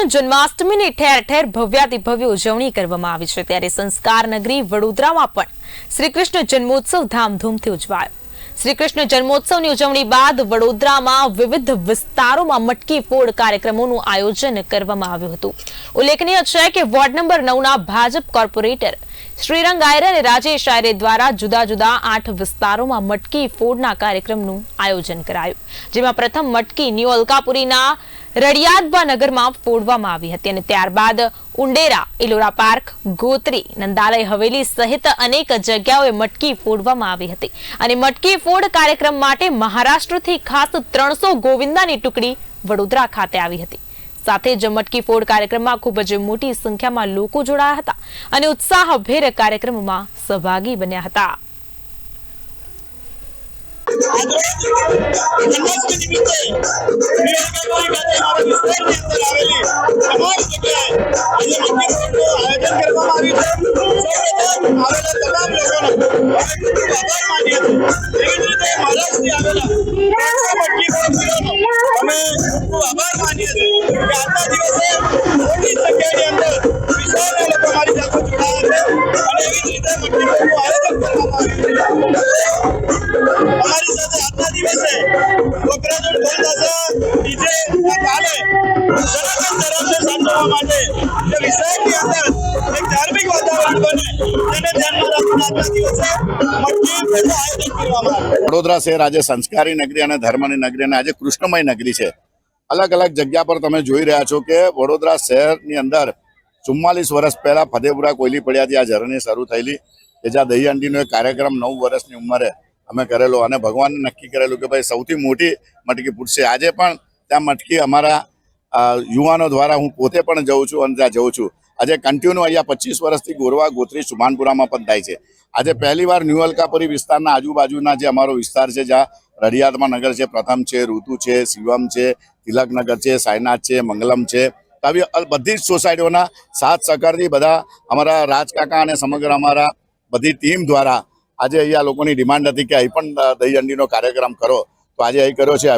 કૃષ્ણ જન્માષ્ટમીની ઠેર ઠેર ભવ્યાતિભવ્ય ઉજવણી કરવામાં આવી છે, ત્યારે સંસ્કાર નગરી વડોદરામાં પણ શ્રી કૃષ્ણ જન્મોત્સવ ધામધૂમથી ઉજવાયો। શ્રી કૃષ્ણ જન્મોત્સવની ઉજવણી બાદ વડોદરામાં વિવિધ વિસ્તારોમાં મટકી ફોડ કાર્યક્રમોનું આયોજન કરવામાં આવ્યું હતું। ઉલ્લેખનીય છે કે વોર્ડ નંબર 9ના ભાજપ કોર્પોરેટર શ્રીરંગ આયર અને રાજેશ આયરે દ્વારા જુદા જુદા 8 વિસ્તારોમાં મટકી ફોડના કાર્યક્રમનું આયોજન કરાયું, જેમાં પ્રથમ મટકી ન્યૂ અલકાપુરીના રડિયાદબા નગરમાં ફોડવામાં આવી હતી અને ત્યારબાદ ઉંડેરા, ઇલોરા પાર્ક, ગોત્રી, નંદાલય હવેલી સહિત અનેક જગ્યાઓએ મટકી ફોડવામાં આવી હતી અને મટકી ફોડ કાર્યક્રમ માટે મહારાષ્ટ્રથી ખાસ 300 ગોવિંદાની ટુકડી વડોદરા ખાતે આવી હતી। સાથે જ મટકી ફોડ કાર્યક્રમમાં ખૂબ જ મોટી સંખ્યામાં લોકો જોડાયા હતા અને ઉત્સાહભેર કાર્યક્રમમાં સહભાગી બન્યા હતા। वडोदरा शहर आज संस्कारी नगरी और धर्मनी नगरी आज कृष्णमय नगरी है। अलग अलग जगह पर तमे जोई रह्या छो के वडोदरा शहर नी अंदर 44 वर्ष पहला फतेपुरा कोयली पड़िया थी आ जर्नी शुरू थयेली के ज्यां दही हंडीनो एक कार्यक्रम 9 वर्षनी उंमरे अमे करेलो अने भगवान नक्की करेलुं के भाई सौथी मोटी मटकी फूटशे। आज पण त्या मटकी अमारा युवानो द्वारा हूँ पोते पण जाऊँ छूं अने त्यां जाऊँ छूं। आज कंटिन्यू अहींया 25 वर्षथी गोरवा गोत्री सुभानपुरामां पण थाय छे। आज पहली बार न्यू अलकापुरी विस्तारना आजूबाजूना जे अमारो विस्तार छे, ज्यां रडियादमा नगर छे, प्रथम छे, ऋतु छे, शिवम छे, तिलकनगर छे, साईनाथ छे, मंगलम छे, આવી બધી જ સોસાયટીઓના સાથ સહકારથી બધા અમારા રાજકાકા અને સમગ્ર અમારા બધી ટીમ દ્વારા આજે અહીંયા લોકોની ડિમાન્ડ હતી કે અહીં પણ દહીં હંડીનો કાર્યક્રમ કરો, તો આજે અહીં કર્યો છે।